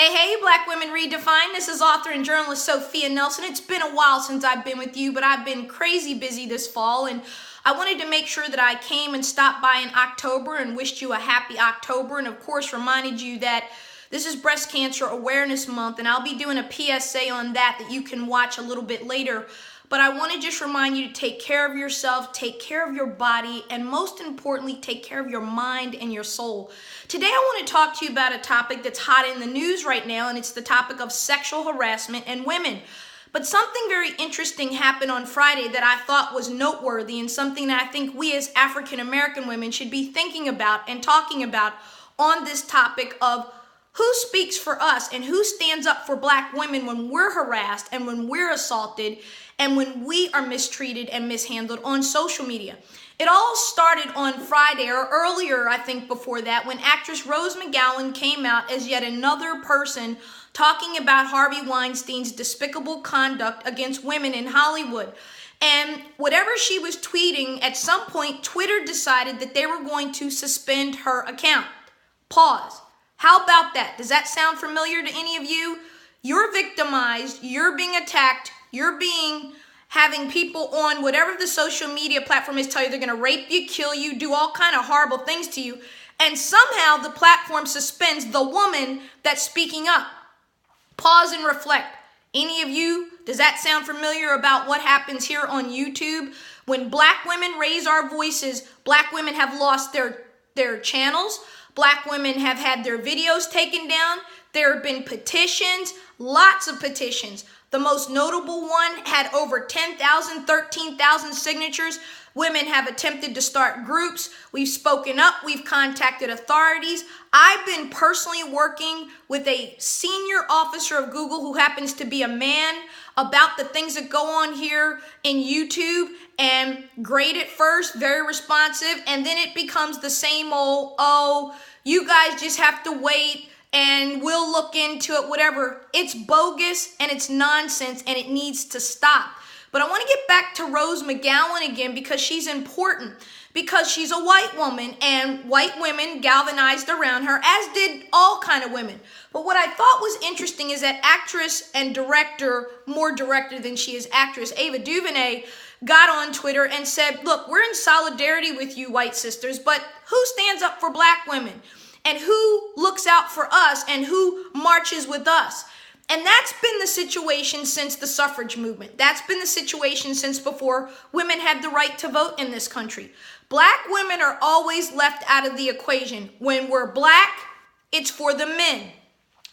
Hey, Black Women Redefined. This is author and journalist Sophia Nelson. It's been a while since I've been with you, but I've been crazy busy this fall, and I wanted to make sure that I came and stopped by in October and wished you a happy October, and of course reminded you that this is Breast Cancer Awareness Month, and I'll be doing a PSA on that you can watch a little bit later. But I want to just remind you to take care of yourself, take care of your body, and most importantly, take care of your mind and your soul. Today, I want to talk to you about a topic that's hot in the news right now, and it's the topic of sexual harassment and women. But something very interesting happened on Friday that I thought was noteworthy and something that I think we as African American women should be thinking about and talking about on this topic of who speaks for us and who stands up for Black women when we're harassed and when we're assaulted and when we are mistreated and mishandled on social media. It all started on Friday, or earlier, I think before that, when actress Rose McGowan came out as yet another person talking about Harvey Weinstein's despicable conduct against women in Hollywood. And whatever she was tweeting, at some point, Twitter decided that they were going to suspend her account. Pause. How about that? Does that sound familiar to any of you? You're victimized, you're being attacked, you're having people on whatever the social media platform is tell you they're going to rape you, kill you, do all kind of horrible things to you, and somehow the platform suspends the woman that's speaking up. Pause and reflect. Any of you, does that sound familiar about what happens here on YouTube? When Black women raise our voices, Black women have lost their channels. Black women have had their videos taken down. There have been petitions, lots of petitions. The most notable one had over 10,000, 13,000 signatures. Women have attempted to start groups. We've spoken up. We've contacted authorities. I've been personally working with a senior officer of Google who happens to be a man about the things that go on here in YouTube, and great at first, very responsive, and then it becomes the same old, oh, you guys just have to wait and we'll look into it, whatever. It's bogus and it's nonsense and it needs to stop. But I want to get back to Rose McGowan again because she's important, because she's a white woman and white women galvanized around her, as did all kind of women. But what I thought was interesting is that actress and director, more director than she is actress, Ava DuVernay, got on Twitter and said, look, we're in solidarity with you white sisters, but who stands up for Black women? And who looks out for us and who marches with us? And that's been the situation since the suffrage movement. That's been the situation since before women had the right to vote in this country. Black women are always left out of the equation. When we're Black, it's for the men.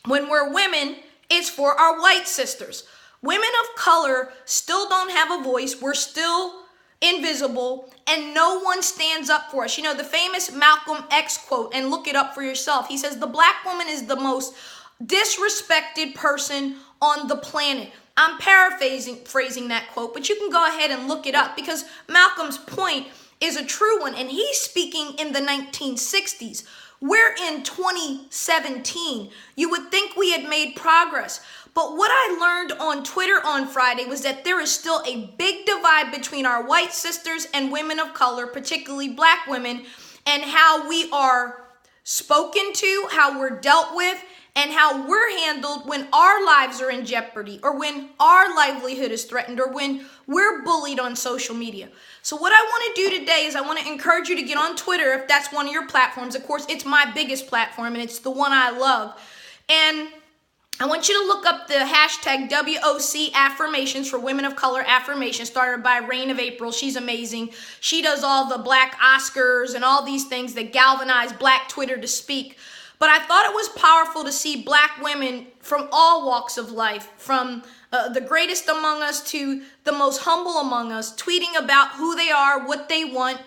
When we're women, it's for our white sisters. Women of color still don't have a voice. We're still invisible, and no one stands up for us. You know, the famous Malcolm X quote, and look it up for yourself. He says, the Black woman is the most disrespected person on the planet. I'm paraphrasing that quote, but you can go ahead and look it up because Malcolm's point is a true one, and he's speaking in the 1960s. We're in 2017. You would think we had made progress. But what I learned on Twitter on Friday was that there is still a big divide between our white sisters and women of color, particularly Black women, and how we are spoken to, how we're dealt with, and how we're handled when our lives are in jeopardy, or when our livelihood is threatened, or when we're bullied on social media. So what I want to do today is I want to encourage you to get on Twitter if that's one of your platforms. Of course, it's my biggest platform, and it's the one I love. And I want you to look up the hashtag WOC affirmations for women of color affirmations, started by Reign of April. She's amazing. She does all the Black Oscars and all these things that galvanize Black Twitter to speak. But I thought it was powerful to see Black women from all walks of life, from the greatest among us to the most humble among us, tweeting about who they are, what they want,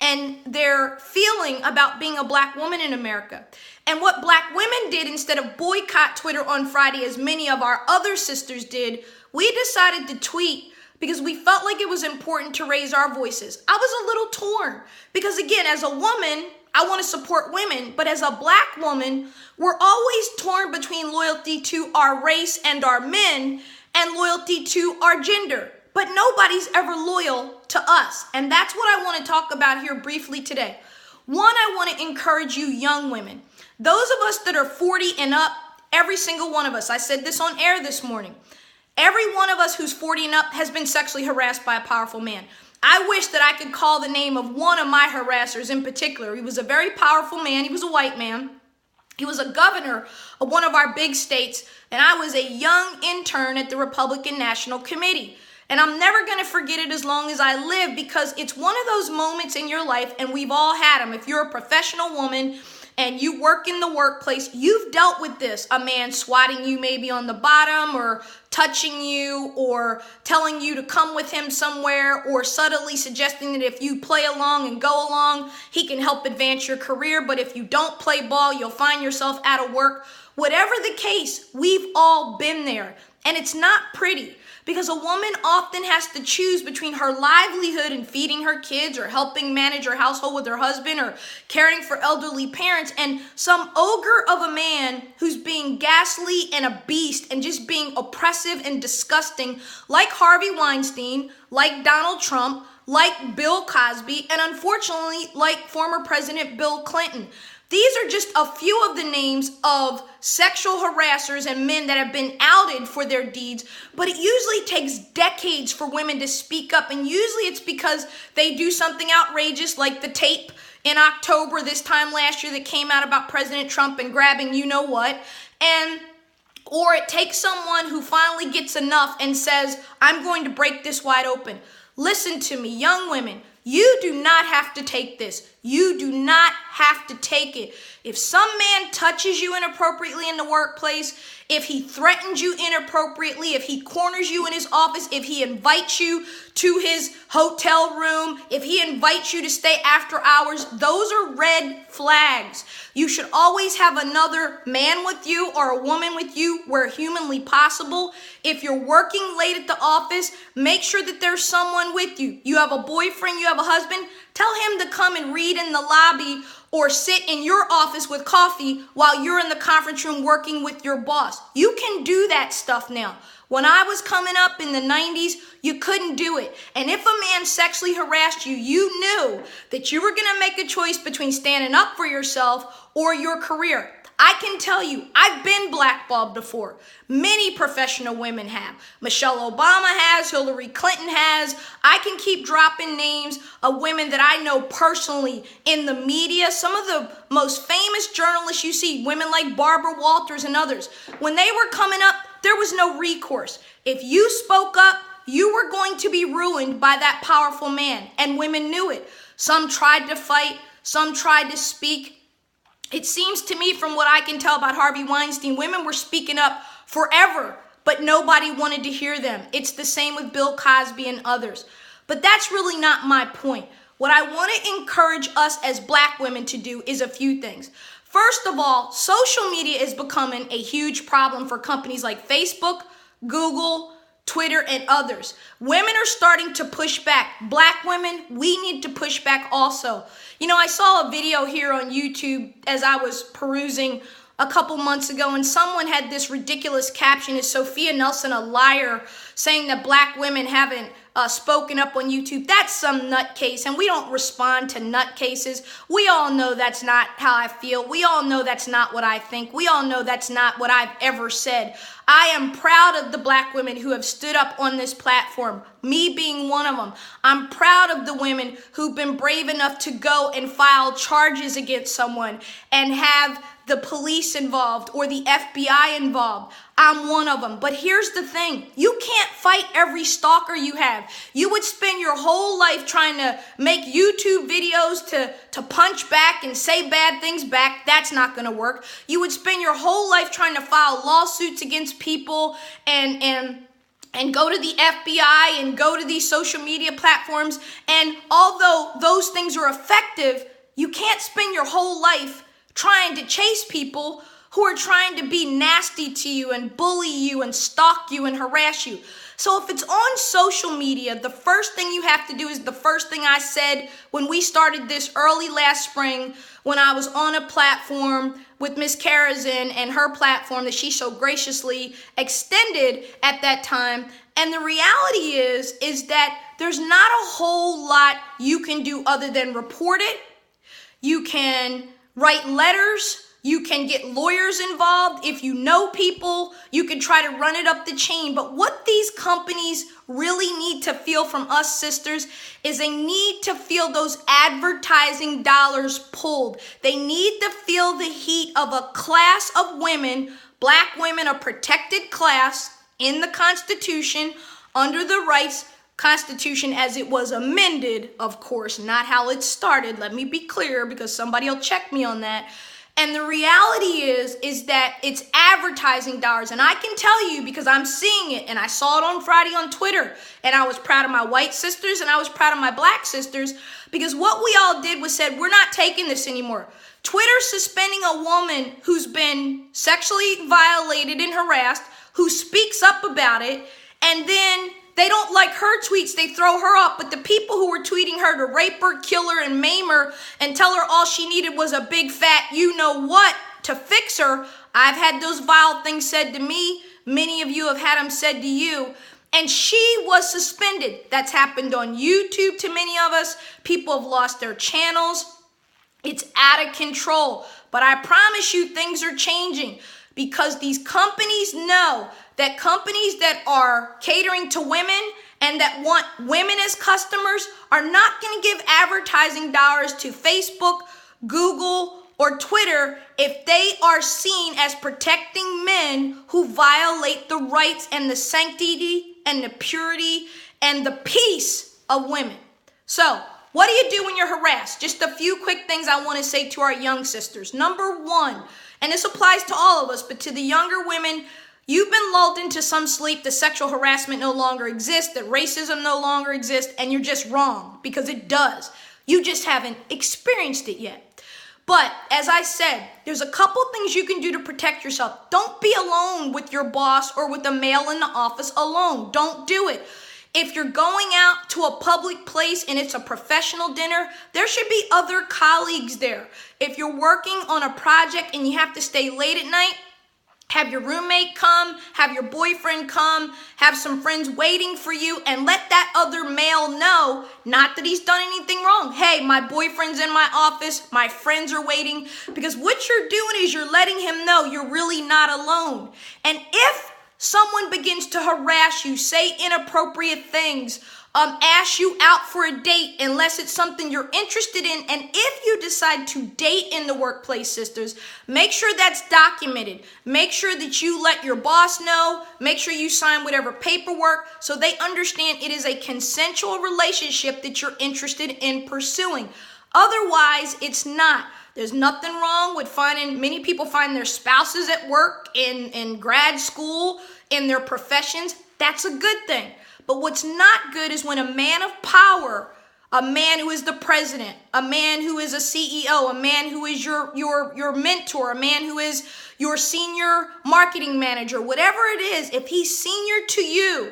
and their feeling about being a Black woman in America. And what Black women did, instead of boycott Twitter on Friday, as many of our other sisters did, we decided to tweet because we felt like it was important to raise our voices. I was a little torn because, again, as a woman, I want to support women, but as a Black woman, we're always torn between loyalty to our race and our men and loyalty to our gender. But nobody's ever loyal to us. And that's what I want to talk about here briefly today. One, I want to encourage you young women. Those of us that are 40 and up, Every single one of us. I said this on air this morning. Every one of us who's 40 and up has been sexually harassed by a powerful man. I wish that I could call the name of one of my harassers in particular. He was a very powerful man. He was a white man. He was a governor of one of our big states, and I was a young intern at the Republican National Committee. And I'm never going to forget it as long as I live, because it's one of those moments in your life, and we've all had them. If you're a professional woman and you work in the workplace, you've dealt with this. A man swatting you maybe on the bottom, or touching you, or telling you to come with him somewhere, or subtly suggesting that if you play along and go along, he can help advance your career. But if you don't play ball, you'll find yourself out of work. Whatever the case, we've all been there. And it's not pretty, because a woman often has to choose between her livelihood and feeding her kids, or helping manage her household with her husband, or caring for elderly parents, and some ogre of a man who's being ghastly and a beast and just being oppressive and disgusting, like Harvey Weinstein, like Donald Trump, like Bill Cosby, and unfortunately, like former President Bill Clinton. These are just a few of the names of sexual harassers and men that have been outed for their deeds, but it usually takes decades for women to speak up, and usually it's because they do something outrageous, like the tape in October this time last year that came out about President Trump and grabbing you know what, or it takes someone who finally gets enough and says, I'm going to break this wide open. Listen to me, young women. You do not have to take this. You do not have to take it. If some man touches you inappropriately in the workplace, if he threatens you inappropriately, if he corners you in his office, if he invites you to his hotel room, if he invites you to stay after hours, those are red flags. You should always have another man with you or a woman with you where humanly possible. If you're working late at the office, make sure that there's someone with you. You have a boyfriend, you have a husband, tell him to come and read in the lobby or sit in your office with coffee while you're in the conference room working with your boss. You can do that stuff now. When I was coming up in the 90s, you couldn't do it. And if a man sexually harassed you, you knew that you were going to make a choice between standing up for yourself or your career. I can tell you, I've been blackballed before. Many professional women have. Michelle Obama has, Hillary Clinton has. I can keep dropping names of women that I know personally in the media. Some of the most famous journalists you see, women like Barbara Walters and others, when they were coming up, there was no recourse. If you spoke up, you were going to be ruined by that powerful man, and women knew it. Some tried to fight, some tried to speak. It seems to me, from what I can tell about Harvey Weinstein, women were speaking up forever, but nobody wanted to hear them. It's the same with Bill Cosby and others. But that's really not my point. What I want to encourage us as black women to do is a few things. First of all, social media is becoming a huge problem for companies like Facebook, Google, Twitter, and others. Women are starting to push back. Black women, we need to push back also. You know, I saw a video here on YouTube as I was perusing a couple months ago, and someone had this ridiculous caption: "Is Sophia Nelson a liar?" saying that black women haven't spoken up on YouTube. That's some nutcase, and we don't respond to nutcases. We all know that's not how I feel. We all know that's not what I think. We all know that's not what I've ever said. I am proud of the black women who have stood up on this platform, me being one of them. I'm proud of the women who've been brave enough to go and file charges against someone and have the police involved or the FBI involved. I'm one of them. But here's the thing. You can't fight every stalker you have. You would spend your whole life trying to make YouTube videos to punch back and say bad things back. That's not going to work. You would spend your whole life trying to file lawsuits against people and go to the FBI and go to these social media platforms. And although those things are effective, you can't spend your whole life trying to chase people who are trying to be nasty to you and bully you and stalk you and harass you. So if it's on social media, the first thing you have to do is the first thing I said when we started this early last spring, when I was on a platform with Miss Karazin and her platform that she so graciously extended at that time. And the reality is that there's not a whole lot you can do other than report it. You can write letters You can get lawyers involved. If you know people, you can try to run it up the chain. But what these companies really need to feel from us sisters is they need to feel those advertising dollars pulled. They need to feel the heat of a class of women, black women, a protected class in the Constitution, under the rights Constitution as it was amended, of course, not how it started. Let me be clear, because somebody will check me on that. And the reality is that it's advertising dollars. And I can tell you, because I'm seeing it, and I saw it on Friday on Twitter, and I was proud of my white sisters and I was proud of my black sisters, because what we all did was said, we're not taking this anymore. Twitter suspending a woman who's been sexually violated and harassed, who speaks up about it, and then they don't like her tweets, they throw her up. But the people who were tweeting her to rape her, kill her, and maim her, and tell her all she needed was a big fat you-know-what to fix her, I've had those vile things said to me. Many of you have had them said to you. And she was suspended. That's happened on YouTube to many of us. People have lost their channels. It's out of control. But I promise you things are changing, because these companies know that companies that are catering to women and that want women as customers are not going to give advertising dollars to Facebook, Google, or Twitter if they are seen as protecting men who violate the rights and the sanctity and the purity and the peace of women. So, what do you do when you're harassed? Just a few quick things I want to say to our young sisters. Number one, and this applies to all of us, but to the younger women, you've been lulled into some sleep that sexual harassment no longer exists, that racism no longer exists, and you're just wrong, because it does. You just haven't experienced it yet. But as I said, there's a couple things you can do to protect yourself. Don't be alone with your boss or with a male in the office alone. Don't do it. If you're going out to a public place and it's a professional dinner, there should be other colleagues there. If you're working on a project and you have to stay late at night, have your roommate come, have your boyfriend come, have some friends waiting for you, and let that other male know, not that he's done anything wrong. Hey, my boyfriend's in my office, my friends are waiting, because what you're doing is you're letting him know you're really not alone. And if someone begins to harass you, say inappropriate things, ask you out for a date unless it's something you're interested in, and if you decide to date in the workplace, sisters, make sure that's documented. Make sure that you let your boss know. Make sure you sign whatever paperwork so they understand it is a consensual relationship that you're interested in pursuing. Otherwise, it's not. There's nothing wrong with many people find their spouses at work, in grad school, in their professions. That's a good thing. But what's not good is when a man of power, a man who is the president, a man who is a CEO, a man who is your mentor, a man who is your senior marketing manager, whatever it is, if he's senior to you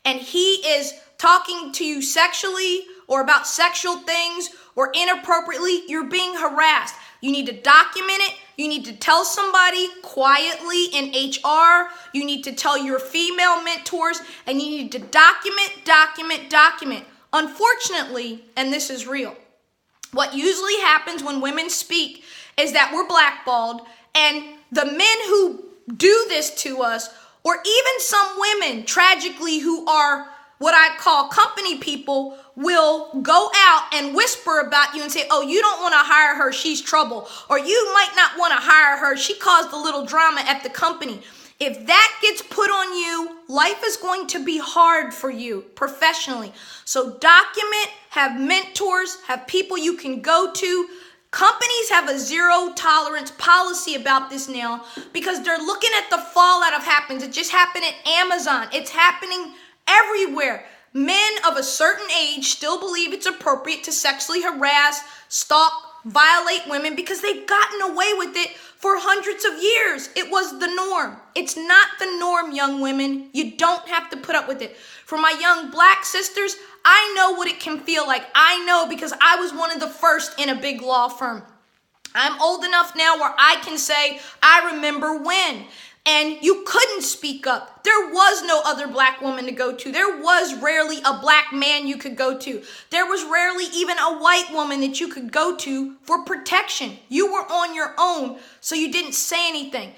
and he is talking to you sexually or about sexual things or inappropriately, you're being harassed. You need to document it. You need to tell somebody quietly in HR. You need to tell your female mentors, and you need to document. Unfortunately, and this is real, what usually happens when women speak is that we're blackballed, and the men who do this to us, or even some women, tragically, who are what I call company people, will go out and whisper about you and say, oh, you don't want to hire her, she's trouble. Or you might not want to hire her, she caused a little drama at the company. If that gets put on you, life is going to be hard for you professionally. So document, have mentors, have people you can go to. Companies have a zero tolerance policy about this now because they're looking at the fallout of happens. It just happened at Amazon. It's happening everywhere. Men of a certain age still believe it's appropriate to sexually harass, stalk, violate women because they've gotten away with it for hundreds of years. It was the norm. It's not the norm, young women. You don't have to put up with it. For my young black sisters, I know what it can feel like. I know because I was one of the first in a big law firm. I'm old enough now where I can say, I remember when. and you couldn't speak up. There was no other black woman to go to. There was rarely a black man you could go to. There was rarely even a white woman that you could go to for protection. You were on your own, so you didn't say anything.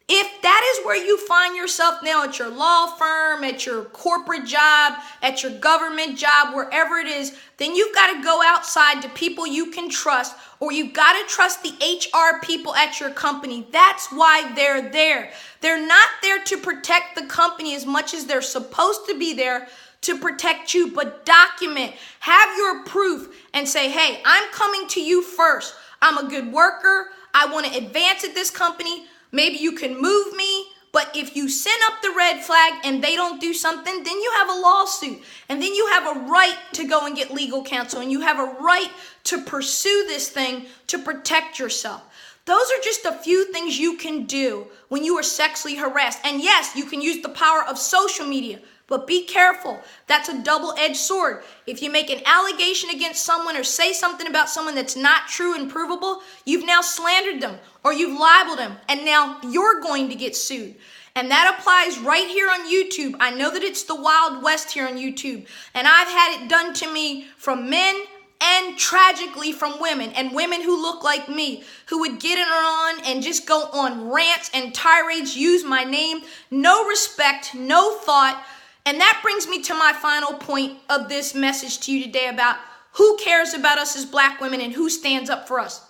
If that is where you find yourself now at your law firm, at your corporate job, at your government job, wherever it is, then you've got to go outside to people you can trust, or you've got to trust the HR people at your company. That's why they're there. They're not there to protect the company as much as they're supposed to be there to protect you, but document, have your proof, and say, hey, I'm coming to you first. I'm a good worker. I want to advance at this company. Maybe you can move me, but if you send up the red flag and they don't do something, then you have a lawsuit. And then you have a right to go and get legal counsel, and you have a right to pursue this thing to protect yourself. Those are just a few things you can do when you are sexually harassed. And yes, you can use the power of social media, but be careful. That's a double-edged sword. If you make an allegation against someone or say something about someone that's not true and provable, you've now slandered them or you've libeled them, and now you're going to get sued. And that applies right here on YouTube. I know that it's the Wild West here on YouTube, and I've had it done to me from men and tragically from women, and women who look like me, who would get it on and just go on rants and tirades, use my name, no respect, no thought. And that brings me to my final point of this message to you today about who cares about us as black women and who stands up for us.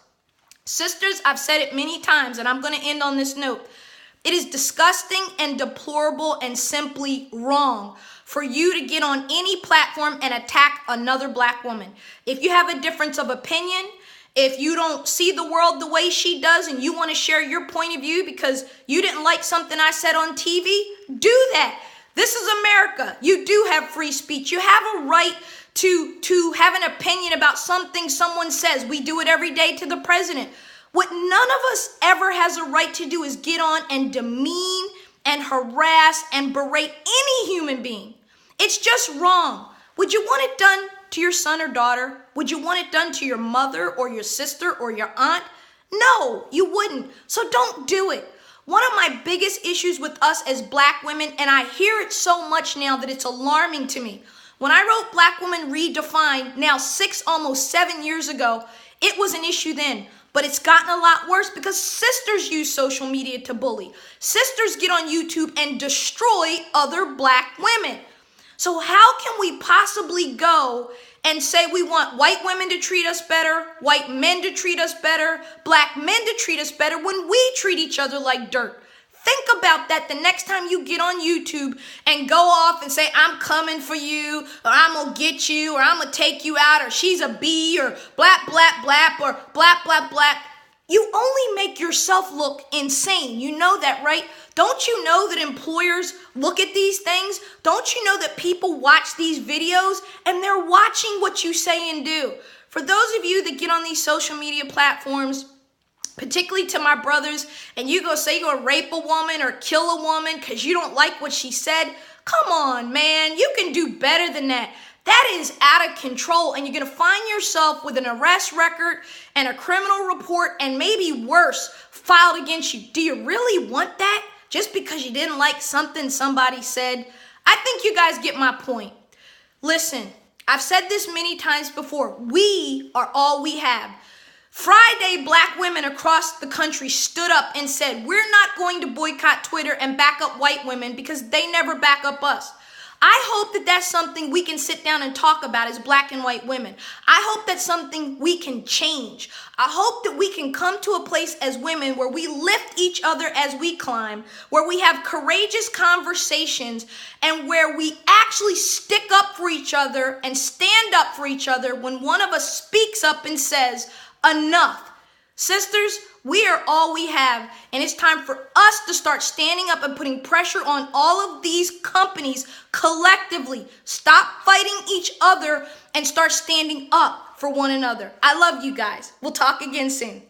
Sisters, I've said it many times, and I'm going to end on this note. It is disgusting and deplorable and simply wrong for you to get on any platform and attack another black woman. If you have a difference of opinion, if you don't see the world the way she does and you want to share your point of view because you didn't like something I said on TV, do that. This is America. You do have free speech. You have a right to have an opinion about something someone says. We do it every day to the president. What none of us ever has a right to do is get on and demean and harass and berate any human being. It's just wrong. Would you want it done to your son or daughter? Would you want it done to your mother or your sister or your aunt? No, you wouldn't. So don't do it. One of my biggest issues with us as black women, and I hear it so much now that it's alarming to me. When I wrote Black Women Redefined, now 6, almost 7 years ago, it was an issue then. But it's gotten a lot worse because sisters use social media to bully. Sisters get on YouTube and destroy other black women. So how can we possibly go and say we want white women to treat us better, white men to treat us better, black men to treat us better when we treat each other like dirt? Think about that the next time you get on YouTube and go off and say, I'm coming for you, or I'm going to get you, or I'm going to take you out, or she's a bee, or blap, blap, blap, or blap, blap, blap. You only make yourself look insane. You know that, right? Don't you know that employers look at these things? Don't you know that people watch these videos and they're watching what you say and do? For those of you that get on these social media platforms, particularly to my brothers, and you go say you're gonna rape a woman or kill a woman because you don't like what she said, come on, man. You can do better than that. That is out of control, and you're gonna find yourself with an arrest record and a criminal report and maybe worse filed against you. Do you really want that just because you didn't like something somebody said? I think you guys get my point. Listen, I've said this many times before. We are all we have. Friday, black women across the country stood up and said, we're not going to boycott Twitter and back up white women because they never back up us. I hope that that's something we can sit down and talk about as black and white women. I hope that's something we can change. I hope that we can come to a place as women where we lift each other as we climb, where we have courageous conversations, and where we actually stick up for each other and stand up for each other when one of us speaks up and says, enough. Sisters, we are all we have, and it's time for us to start standing up and putting pressure on all of these companies collectively. Stop fighting each other and start standing up for one another. I love you guys. We'll talk again soon.